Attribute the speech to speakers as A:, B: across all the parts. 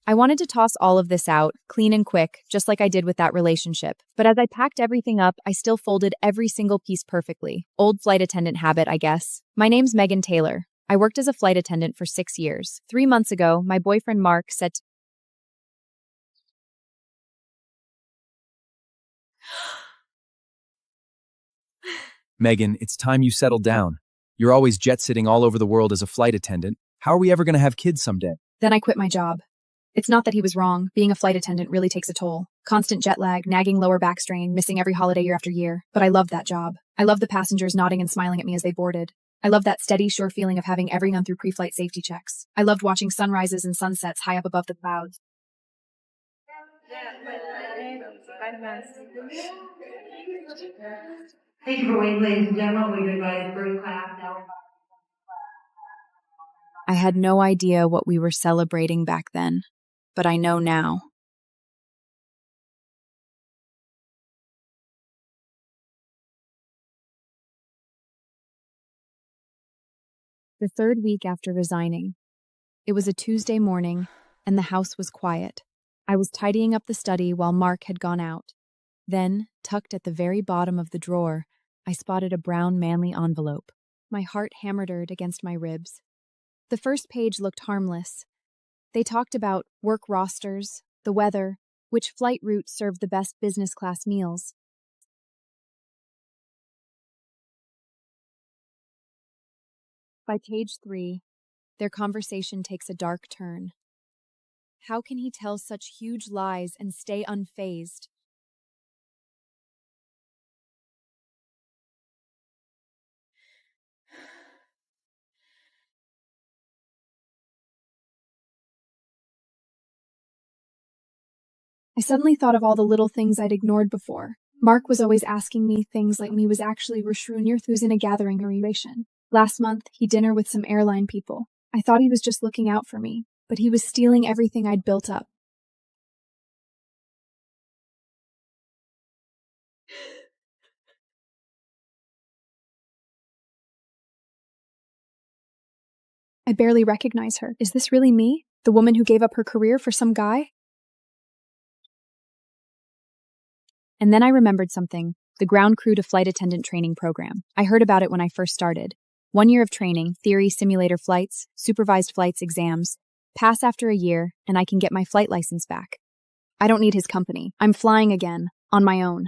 A: I wanted to toss all of this out, clean and quick, just like I did with that relationship. But as I packed everything up, I still folded every single piece perfectly. Old flight attendant habit, I guess. My name's Megan Taylor. I worked as a flight attendant for 6 years. 3 months ago, my boyfriend Mark said to
B: Megan, it's time you settled down. You're always jet-sitting all over the world as a flight attendant. How are we ever going to have kids someday?
C: Then I quit my job. It's not that he was wrong. Being a flight attendant really takes a toll. Constant jet lag, nagging lower back strain, missing every holiday year after year. But I loved that job. I loved the passengers nodding and smiling at me as they boarded. I loved that steady, sure feeling of having everyone through pre-flight safety checks. I loved watching sunrises and sunsets high up above the clouds.
D: Thank you for waiting, ladies and gentlemen. We're going to go ahead and bring class now.
A: I had no idea what we were celebrating back then, but I know now. The third week after resigning. It was a Tuesday morning, and the house was quiet. I was tidying up the study while Mark had gone out. Then, tucked at the very bottom of the drawer, I spotted a brown manly envelope. My heart hammered against my ribs. The first page looked harmless. They talked about work rosters, the weather, which flight routes served the best business class meals. By page 3, their conversation takes a dark turn. How can he tell such huge lies and stay unfazed?
C: I suddenly thought of all the little things I'd ignored before. Mark was always asking me things like he was actually who's in a gathering relation. Last month, he dinner with some airline people. I thought he was just looking out for me, but he was stealing everything I'd built up. I barely recognize her. Is this really me? The woman who gave up her career for some guy?
A: And then I remembered something, the ground crew to flight attendant training program. I heard about it when I first started. 1 year of training, theory, simulator flights, supervised flights, exams. Pass after a year, and I can get my flight license back. I don't need his company. I'm flying again, on my own.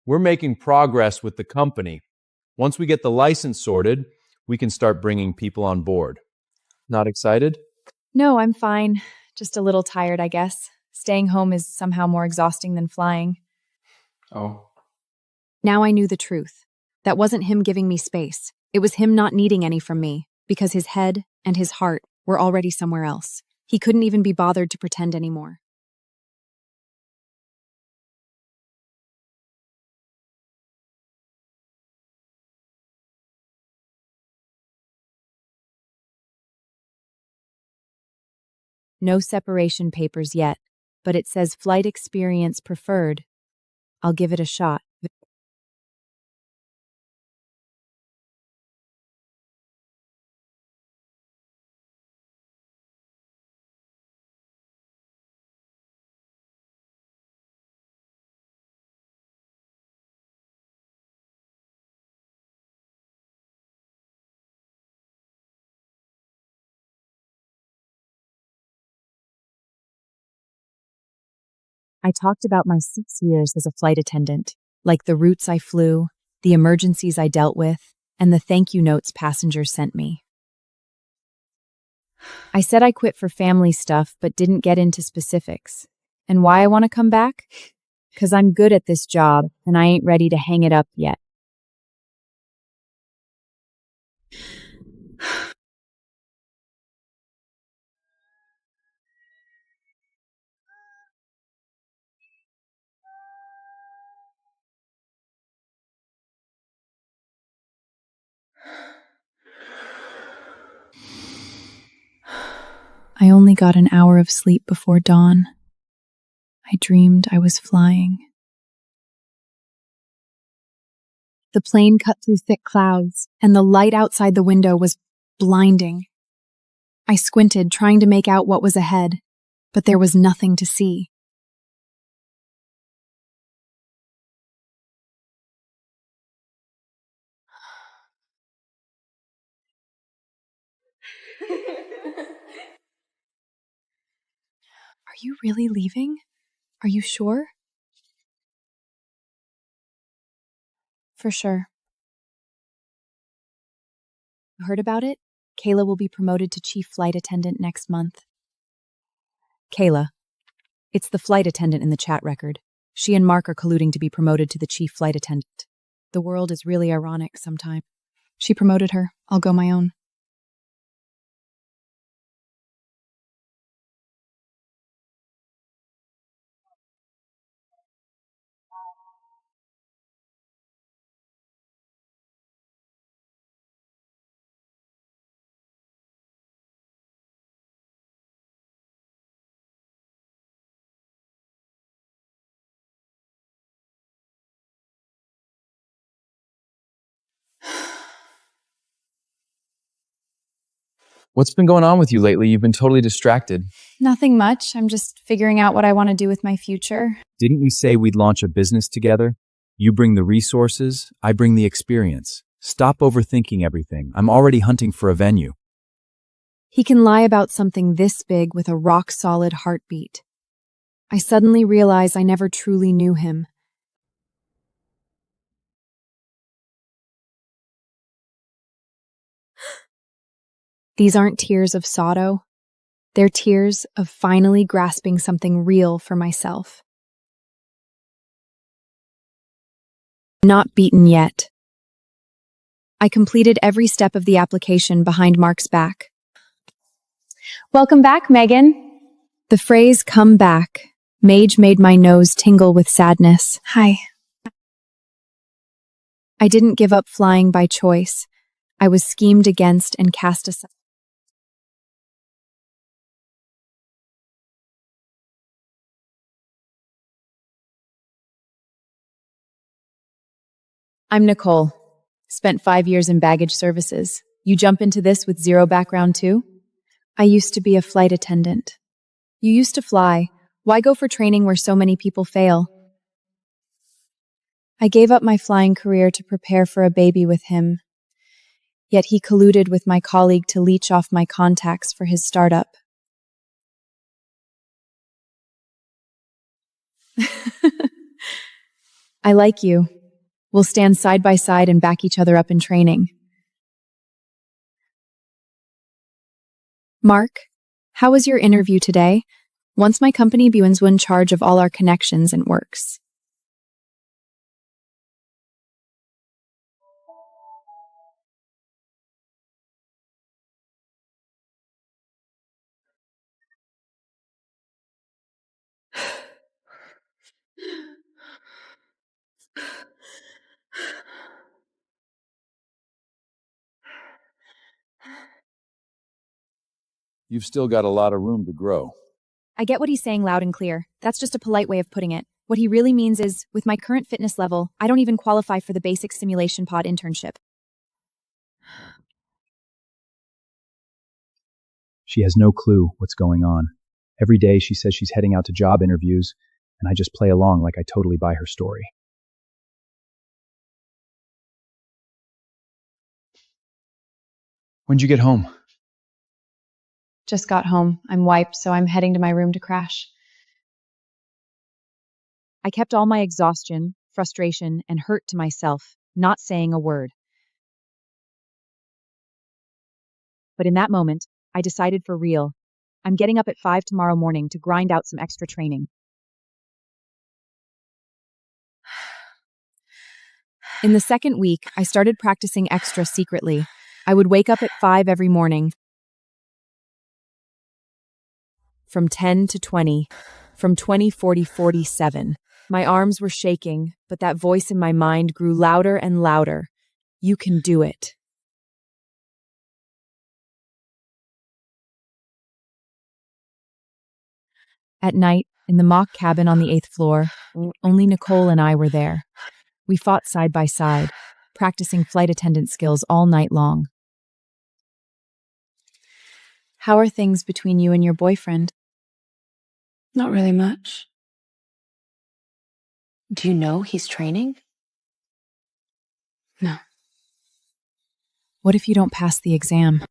E: We're making progress with the company. Once we get the license sorted, we can start bringing people on board. Not excited?
A: No, I'm fine. Just a little tired, I guess. Staying home is somehow more exhausting than flying.
E: Oh.
A: Now I knew the truth. That wasn't him giving me space. It was him not needing any from me, because his head and his heart were already somewhere else. He couldn't even be bothered to pretend anymore. No separation papers yet, but it says flight experience preferred. I'll give it a shot. I talked about my 6 years as a flight attendant, like the routes I flew, the emergencies I dealt with, and the thank you notes passengers sent me. I said I quit for family stuff, but didn't get into specifics. And why I want to come back? 'Cause I'm good at this job, and I ain't ready to hang it up yet. I only got an hour of sleep before dawn. I dreamed I was flying. The plane cut through thick clouds, and the light outside the window was blinding. I squinted, trying to make out what was ahead, but there was nothing to see. Are you really leaving? Are you sure? For sure. You heard about it? Kayla will be promoted to chief flight attendant next month. Kayla. It's the flight attendant in the chat record. She and Mark are colluding to be promoted to the chief flight attendant. The world is really ironic sometimes. She promoted her. I'll go my own.
B: What's been going on with you lately? You've been totally distracted.
A: Nothing much. I'm just figuring out what I want to do with my future.
B: Didn't we say we'd launch a business together? You bring the resources, I bring the experience. Stop overthinking everything. I'm already hunting for a venue.
A: He can lie about something this big with a rock-solid heartbeat. I suddenly realize I never truly knew him. These aren't tears of sorrow. They're tears of finally grasping something real for myself. Not beaten yet. I completed every step of the application behind Mark's back. Welcome back, Megan. The phrase "come back" made my nose tingle with sadness. Hi. I didn't give up flying by choice. I was schemed against and cast aside. I'm Nicole. Spent 5 years in baggage services. You jump into this with zero background too? I used to be a flight attendant. You used to fly. Why go for training where so many people fail? I gave up my flying career to prepare for a baby with him. Yet he colluded with my colleague to leech off my contacts for his startup. I like you. We'll stand side by side and back each other up in training. Mark, how was your interview today? Once my company begins in charge of all our connections and works.
E: You've still got a lot of room to grow.
A: I get what he's saying loud and clear. That's just a polite way of putting it. What he really means is, with my current fitness level, I don't even qualify for the basic simulation pod internship.
B: She has no clue what's going on. Every day she says she's heading out to job interviews, and I just play along like I totally buy her story. When'd you get home?
A: Just got home. I'm wiped, so I'm heading to my room to crash. I kept all my exhaustion, frustration, and hurt to myself, not saying a word. But in that moment, I decided for real. I'm getting up at 5 tomorrow morning to grind out some extra training. In the second week, I started practicing extra secretly. I would wake up at 5 every morning. From 10 to 20, from 20, 40, 47. My arms were shaking, but that voice in my mind grew louder and louder. You can do it. At night, in the mock cabin on the 8th floor, only Nicole and I were there. We fought side by side, practicing flight attendant skills all night long. How are things between you and your boyfriend?
F: Not really much. Do you know he's training? No.
A: What if you don't pass the exam?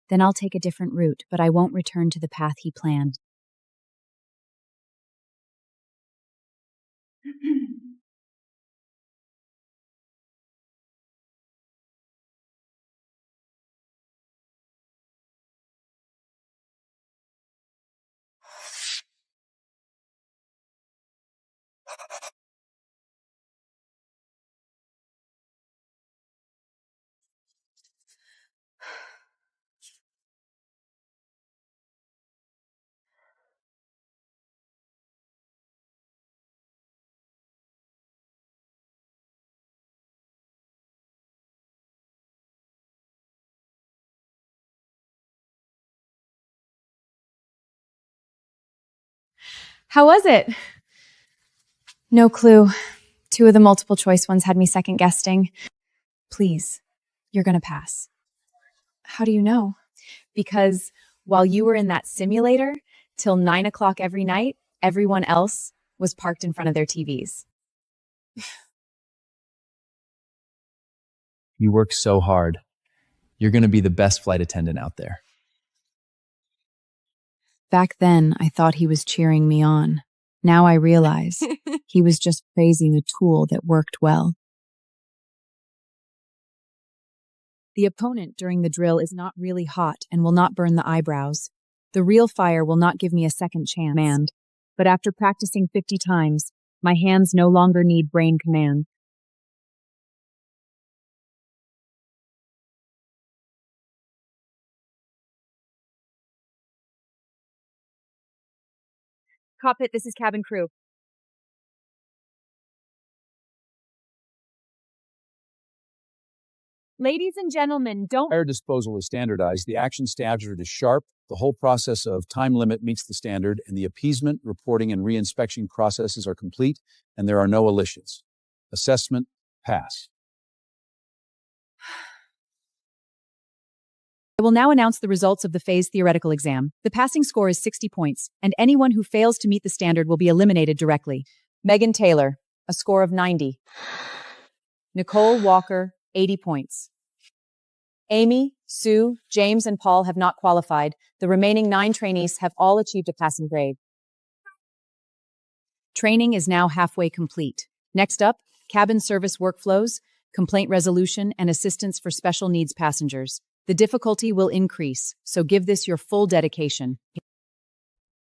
A: Then I'll take a different route, but I won't return to the path he planned. How was it? No clue. 2 of the multiple choice ones had me second guessing. Please, you're gonna pass. How do you know? Because while you were in that simulator, till 9 o'clock every night, everyone else was parked in front of their TVs.
B: You work so hard. You're going to be the best flight attendant out there.
A: Back then, I thought he was cheering me on. Now I realize he was just praising a tool that worked well. The opponent during the drill is not really hot and will not burn the eyebrows. The real fire will not give me a second chance. But after practicing 50 times, my hands no longer need brain command. Cockpit, this is cabin crew. Ladies and gentlemen, don't...
B: Fire disposal is standardized. The action standard is sharp. The whole process of time limit meets the standard, and the appeasement, reporting, and reinspection processes are complete, and there are no omissions. Assessment, pass.
A: I will now announce the results of the phase theoretical exam. The passing score is 60 points, and anyone who fails to meet the standard will be eliminated directly. Megan Taylor, a score of 90. Nicole Walker, 80 points. Amy, Sue, James, and Paul have not qualified. The remaining 9 trainees have all achieved a passing grade. Training is now halfway complete. Next up, cabin service workflows, complaint resolution, and assistance for special needs passengers. The difficulty will increase, so give this your full dedication.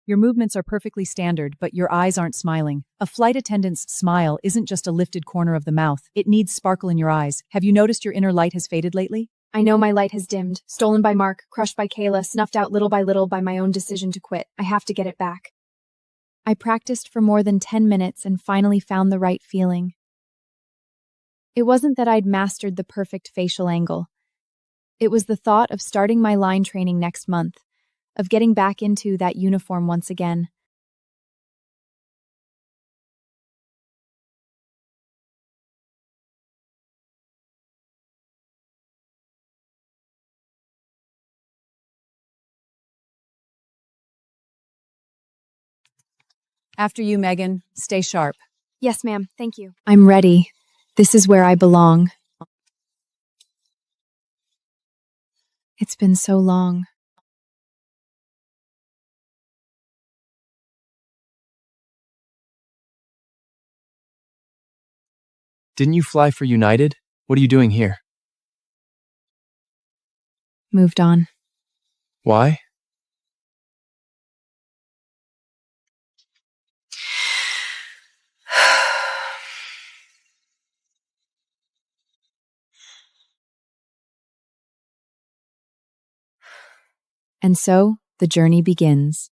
A: Your movements are perfectly standard, but your eyes aren't smiling. A flight attendant's smile isn't just a lifted corner of the mouth. It needs sparkle in your eyes. Have you noticed your inner light has faded lately?
C: I know my light has dimmed, stolen by Mark, crushed by Kayla, snuffed out little by little by my own decision to quit. I have to get it back.
A: I practiced for more than 10 minutes and finally found the right feeling. It wasn't that I'd mastered the perfect facial angle. It was the thought of starting my line training next month, of getting back into that uniform once again. After you, Megan. Stay sharp.
C: Yes, ma'am. Thank you.
A: I'm ready. This is where I belong. It's been so long.
B: Didn't you fly for United? What are you doing here?
A: Moved on.
B: Why?
A: And so, the journey begins.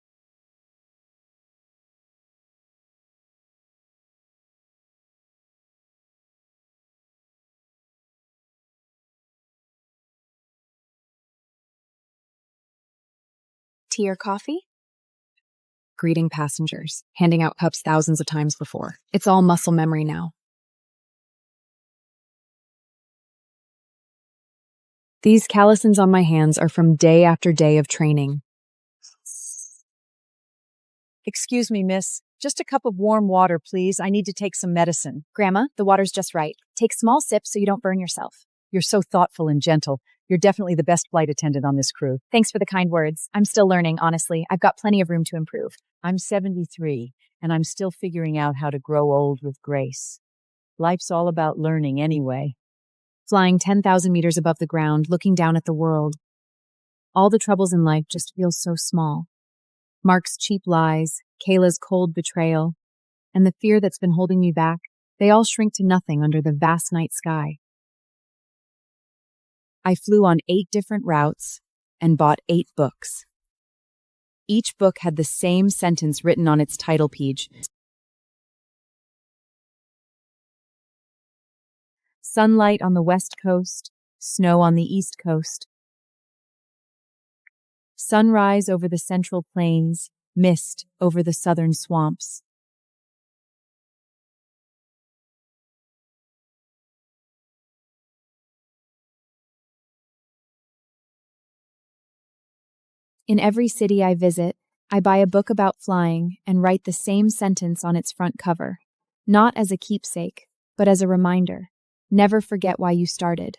C: Tea or coffee?
A: Greeting passengers, handing out cups thousands of times before. It's all muscle memory now. These calluses on my hands are from day after day of training.
G: Excuse me, miss. Just a cup of warm water, please. I need to take some medicine.
A: Grandma, the water's just right. Take small sips so you don't burn yourself.
G: You're so thoughtful and gentle. You're definitely the best flight attendant on this crew.
A: Thanks for the kind words. I'm still learning, honestly. I've got plenty of room to improve.
G: I'm 73, and I'm still figuring out how to grow old with grace. Life's all about learning anyway.
A: Flying 10,000 meters above the ground, looking down at the world. All the troubles in life just feel so small. Mark's cheap lies, Kayla's cold betrayal, and the fear that's been holding me back, they all shrink to nothing under the vast night sky. I flew on 8 different routes and bought 8 books. Each book had the same sentence written on its title page. Sunlight on the west coast, snow on the east coast. Sunrise over the central plains, mist over the southern swamps. In every city I visit, I buy a book about flying and write the same sentence on its front cover, not as a keepsake, but as a reminder. Never forget why you started.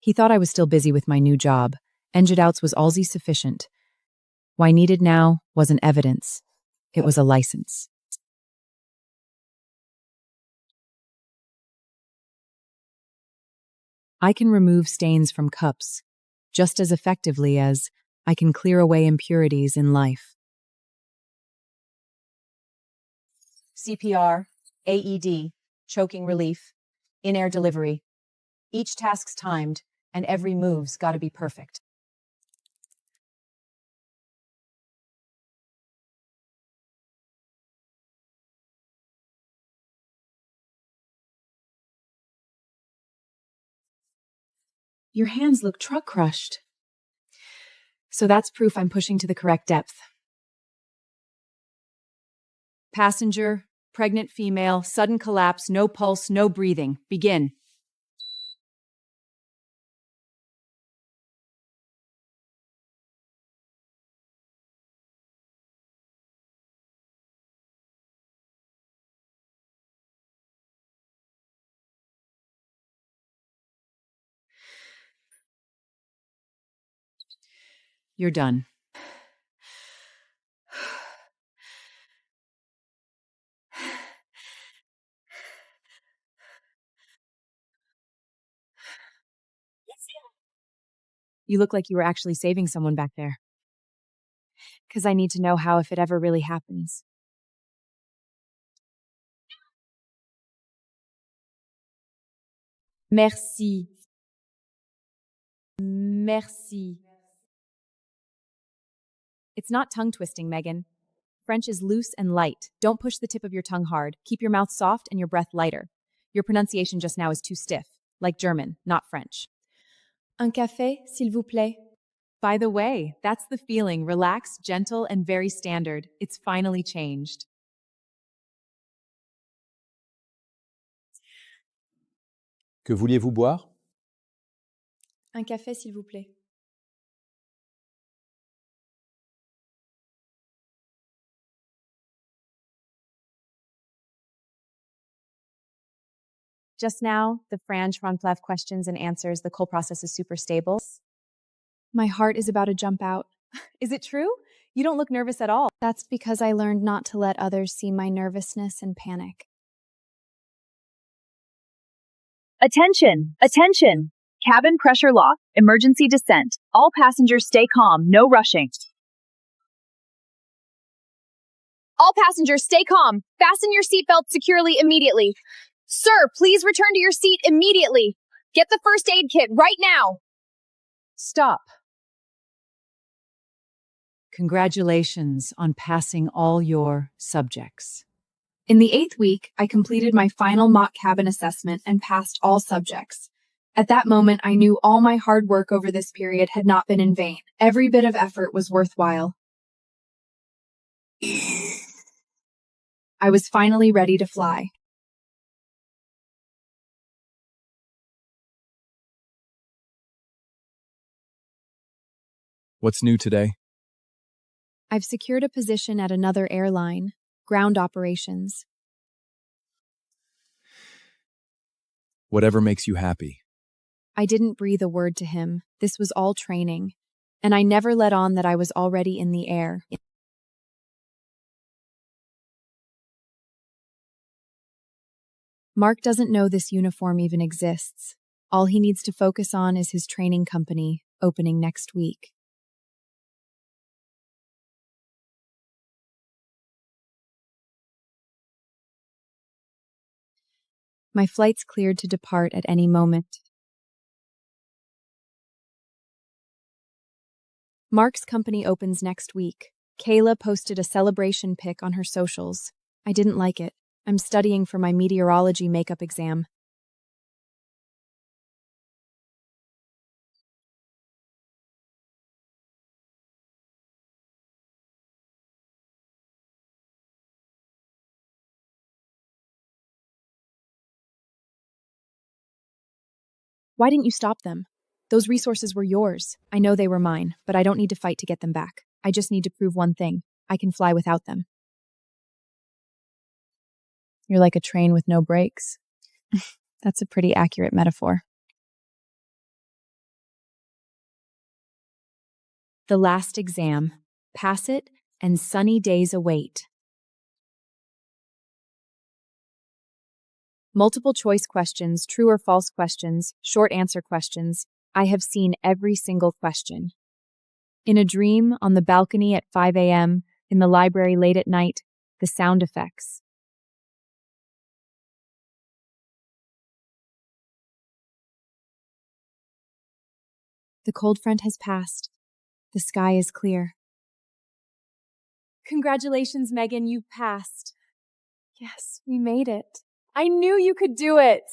A: He thought I was still busy with my new job. Enjadouts was allsy sufficient. Why needed now wasn't evidence. It was a license. I can remove stains from cups just as effectively as I can clear away impurities in life.
G: CPR, AED, choking relief, in-air delivery. Each task's timed, and every move's gotta be perfect.
A: Your hands look truck crushed. So that's proof I'm pushing to the correct depth. Passenger, pregnant female, sudden collapse, no pulse, no breathing. Begin. You're done. You look like you were actually saving someone back there. Because I need to know how if it ever really happens. Merci. Merci. It's not tongue twisting, Megan. French is loose and light. Don't push the tip of your tongue hard. Keep your mouth soft and your breath lighter. Your pronunciation just now is too stiff, like German, not French. Un café, s'il vous plaît. By the way, that's the feeling, relaxed, gentle, and very standard. It's finally changed.
B: Que vouliez-vous boire?
A: Un café, s'il vous plaît. Just now, the Frange Ronplev questions and answers, the whole process is super stable. My heart is about to jump out. Is it true? You don't look nervous at all. That's because I learned not to let others see my nervousness and panic.
H: Attention! Attention! Cabin pressure lock. Emergency descent. All passengers stay calm. No rushing. All passengers stay calm. Fasten your seatbelt securely immediately. Sir, please return to your seat immediately. Get the first aid kit right now.
G: Stop. Congratulations on passing all your subjects.
C: In the 8th week, I completed my final mock cabin assessment and passed all subjects. At that moment, I knew all my hard work over this period had not been in vain. Every bit of effort was worthwhile. I was finally ready to fly.
E: What's new today?
A: I've secured a position at another airline, ground operations.
E: Whatever makes you happy.
A: I didn't breathe a word to him. This was all training. And I never let on that I was already in the air. Mark doesn't know this uniform even exists. All he needs to focus on is his training company, opening next week. My flight's cleared to depart at any moment. Mark's company opens next week. Kayla posted a celebration pic on her socials. I didn't like it. I'm studying for my meteorology makeup exam. Why didn't you stop them? Those resources were yours. I know they were mine, but I don't need to fight to get them back. I just need to prove one thing. I can fly without them. You're like a train with no brakes. That's a pretty accurate metaphor. The last exam. Pass it, and sunny days await. Multiple choice questions, true or false questions, short answer questions. I have seen every single question. In a dream, on the balcony at 5 a.m., in the library late at night, the sound effects. The cold front has passed. The sky is clear. Congratulations, Megan, you passed. Yes, we made it. I knew you could do it.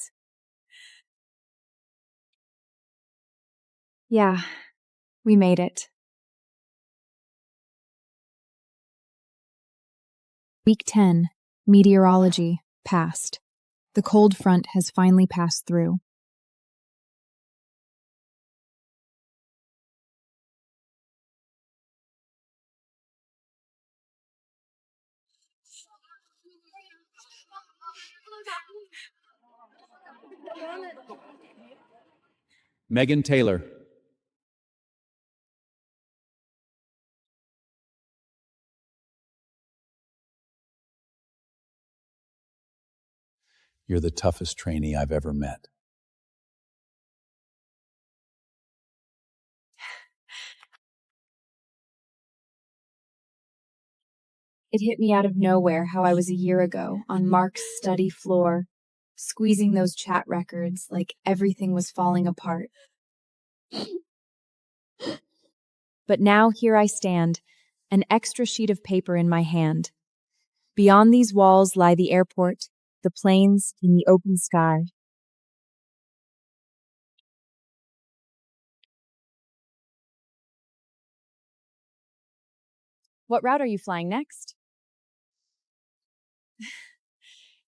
A: Yeah, we made it. Week 10, meteorology, passed. The cold front has finally passed through.
B: Megan Taylor. You're the toughest trainee I've ever met.
A: It hit me out of nowhere how I was a year ago on Mark's study floor, squeezing those chat records like everything was falling apart. But now here I stand, an extra sheet of paper in my hand. Beyond these walls lie the airport, the planes, and the open sky. What route are you flying next?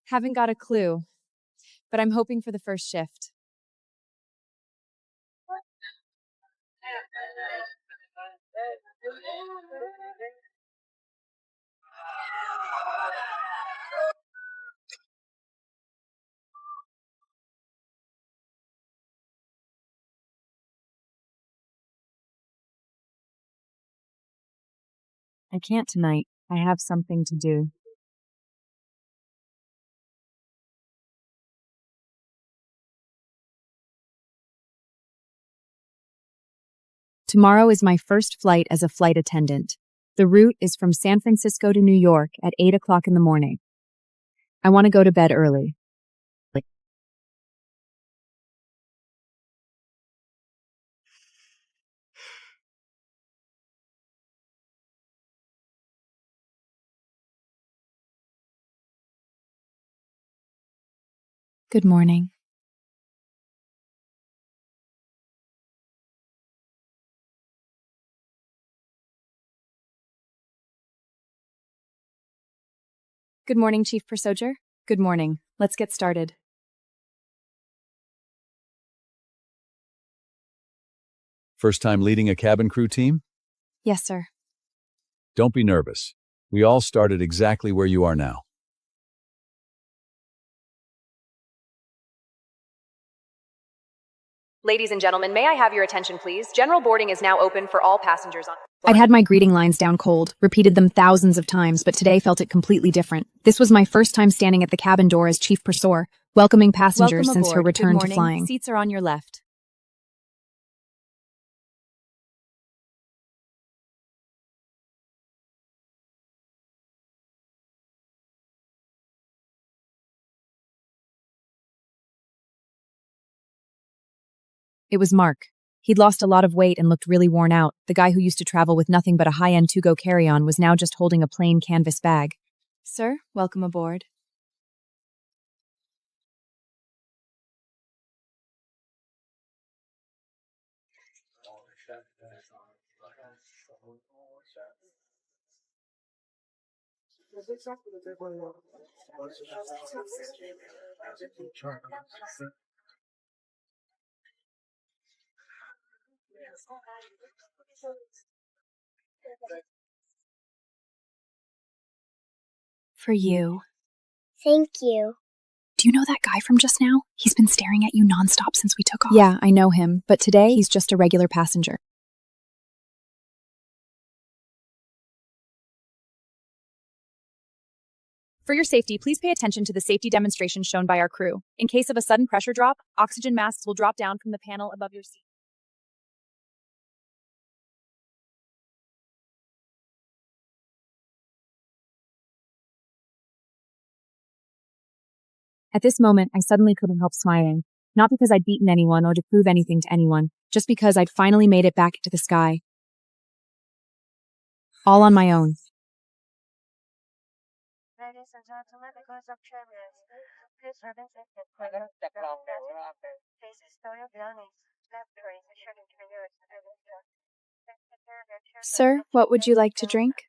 A: Haven't got a clue, but I'm hoping for the first shift. I can't tonight. I have something to do. Tomorrow is my first flight as a flight attendant. The route is from San Francisco to New York at 8 o'clock in the morning. I want to go to bed early. Good morning. Good morning, Chief Persoger. Good morning. Let's get started.
B: First time leading a cabin crew team?
A: Yes, sir.
B: Don't be nervous. We all started exactly where you are now.
I: Ladies and gentlemen, may I have your attention, please? General boarding is now open for all passengers on board.
C: I'd had my greeting lines down cold, repeated them thousands of times, but today felt it completely different. This was my first time standing at the cabin door as Chief Pursuer, welcoming passengers
A: Welcome
C: since her
A: aboard.
C: return
A: Good
C: to
A: morning.
C: flying.
A: Seats are on your left.
C: It was Mark. He'd lost a lot of weight and looked really worn out. The guy who used to travel with nothing but a high-end to-go carry-on was now just holding a plain canvas bag.
A: Sir, welcome aboard.
C: For you.
J: Thank you.
C: Do you know that guy from just now? He's been staring at you nonstop since we took off. Yeah, I know him, but today he's just a regular passenger.
H: For your safety, please pay attention to the safety demonstration shown by our crew. In case of a sudden pressure drop, oxygen masks will drop down from the panel above your seat.
C: At this moment, I suddenly couldn't help smiling. Not because I'd beaten anyone or to prove anything to anyone, just because I'd finally made it back into the sky. All on my own.
J: Ladies and gentlemen, because of turbulence, please remain seated for the please store your belongings. Left train shutting to yours and
A: Sir, what would you like to drink?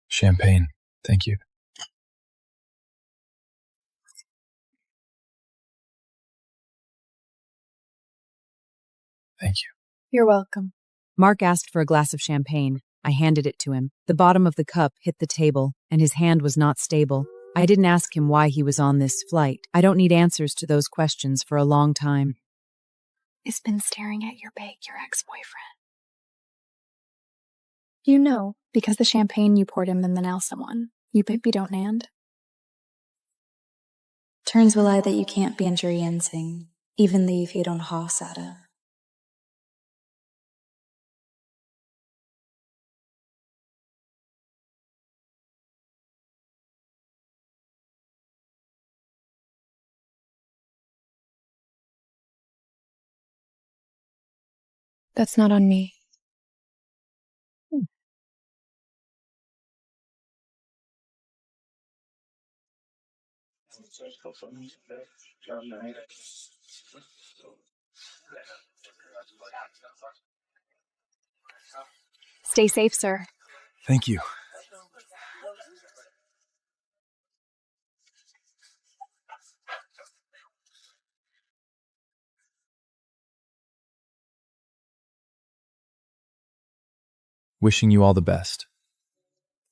B: Champagne. Thank you. Thank you.
A: You're welcome.
C: Mark asked for a glass of champagne. I handed it to him. The bottom of the cup hit the table, and his hand was not stable. I didn't ask him why he was on this flight. I don't need answers to those questions for a long time.
A: Has been staring at your bag, your ex-boyfriend. You know, because the champagne you poured him and then Elsa won. You baby don't and. Turns will lie that you can't be injury and sing, even leave you don't ha sada. That's not on me. Stay safe, sir.
B: Thank you. Wishing you all the best.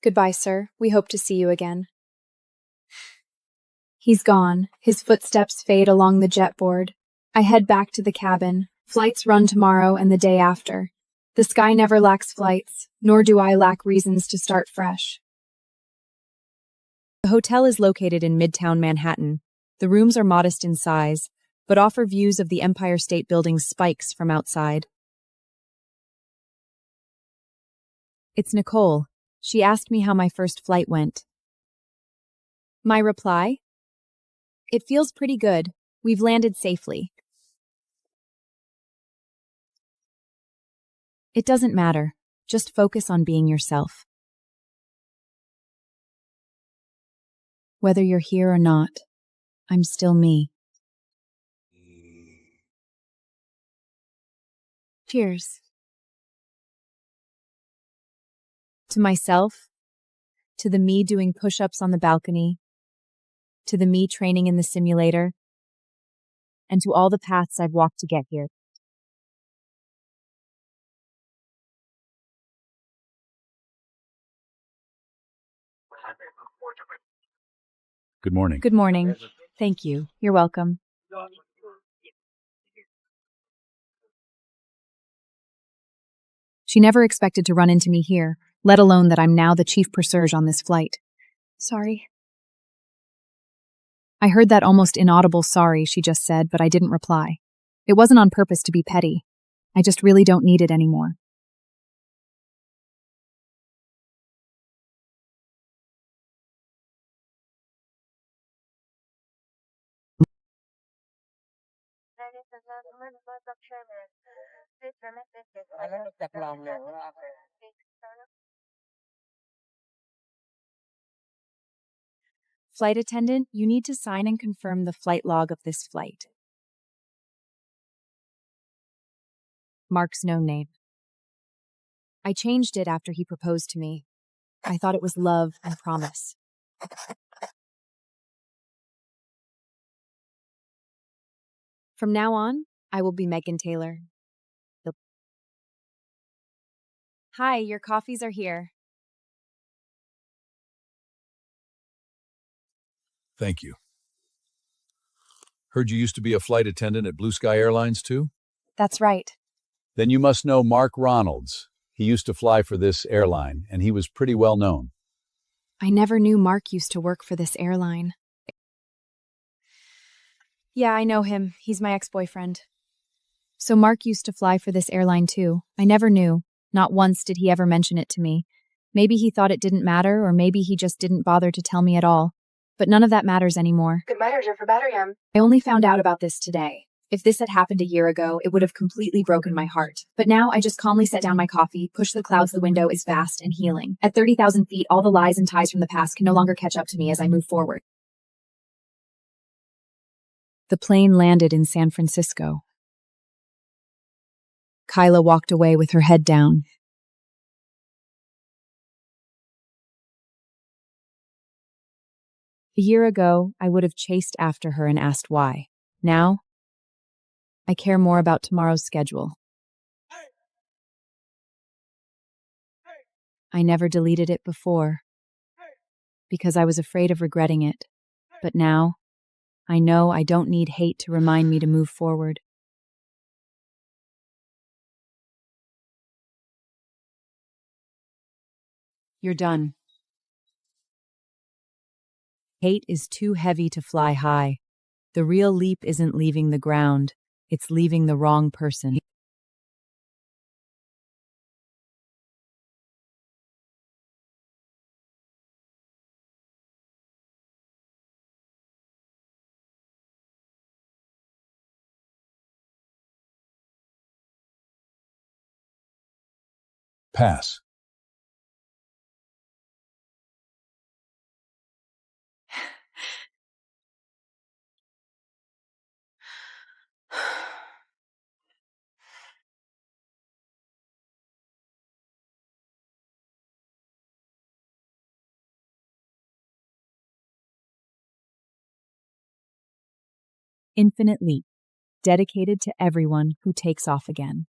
A: Goodbye, sir. We hope to see you again.
C: He's gone. His footsteps fade along the jetboard. I head back to the cabin. Flights run tomorrow and the day after. The sky never lacks flights, nor do I lack reasons to start fresh. The hotel is located in Midtown Manhattan. The rooms are modest in size, but offer views of the Empire State Building's spikes from outside. It's Nicole. She asked me how my first flight went. My reply? It feels pretty good. We've landed safely. It doesn't matter. Just focus on being yourself. Whether you're here or not, I'm still me. Cheers. To myself,
A: to the me doing push-ups on the balcony, to the me training in the simulator, and to all the paths I've walked to get here.
B: Good morning.
A: Good morning. Thank you. You're welcome. She never expected to run into me here, let alone that I'm now the chief purserge on this flight. Sorry. I heard that almost inaudible sorry she just said, but I didn't reply. It wasn't on purpose to be petty. I just really don't need it anymore.
J: Ladies and gentlemen, board of chairman, please remit this ticket.
A: Flight attendant, you need to sign and confirm the flight log of this flight. Mark's known name. I changed it after he proposed to me. I thought it was love and promise. From now on, I will be Megan Taylor. Hi, your coffees are here.
B: Thank you. Heard you used to be a flight attendant at Blue Sky Airlines, too?
A: That's right.
B: Then you must know Mark Ronalds. He used to fly for this airline, and he was pretty well known.
A: I never knew Mark used to work for this airline. Yeah, I know him. He's my ex-boyfriend. So Mark used to fly for this airline too. I never knew. Not once did he ever mention it to me. Maybe he thought it didn't matter, or maybe he just didn't bother to tell me at all. But none of that matters anymore.
C: Goodbye, reserve for battery M.
A: I only found out about this today. If this had happened a year ago, it would have completely broken my heart. But now I just calmly set down my coffee, push the clouds the window is vast and healing. At 30,000 feet, all the lies and ties from the past can no longer catch up to me as I move forward. The plane landed in San Francisco. Kyla walked away with her head down. A year ago, I would have chased after her and asked why. Now, I care more about tomorrow's schedule. I never deleted it before because I was afraid of regretting it. But now, I know I don't need hate to remind me to move forward. You're done. Hate is too heavy to fly high. The real leap isn't leaving the ground, it's leaving the wrong person.
B: Pass.
A: Infinite leap, dedicated to everyone who takes off again.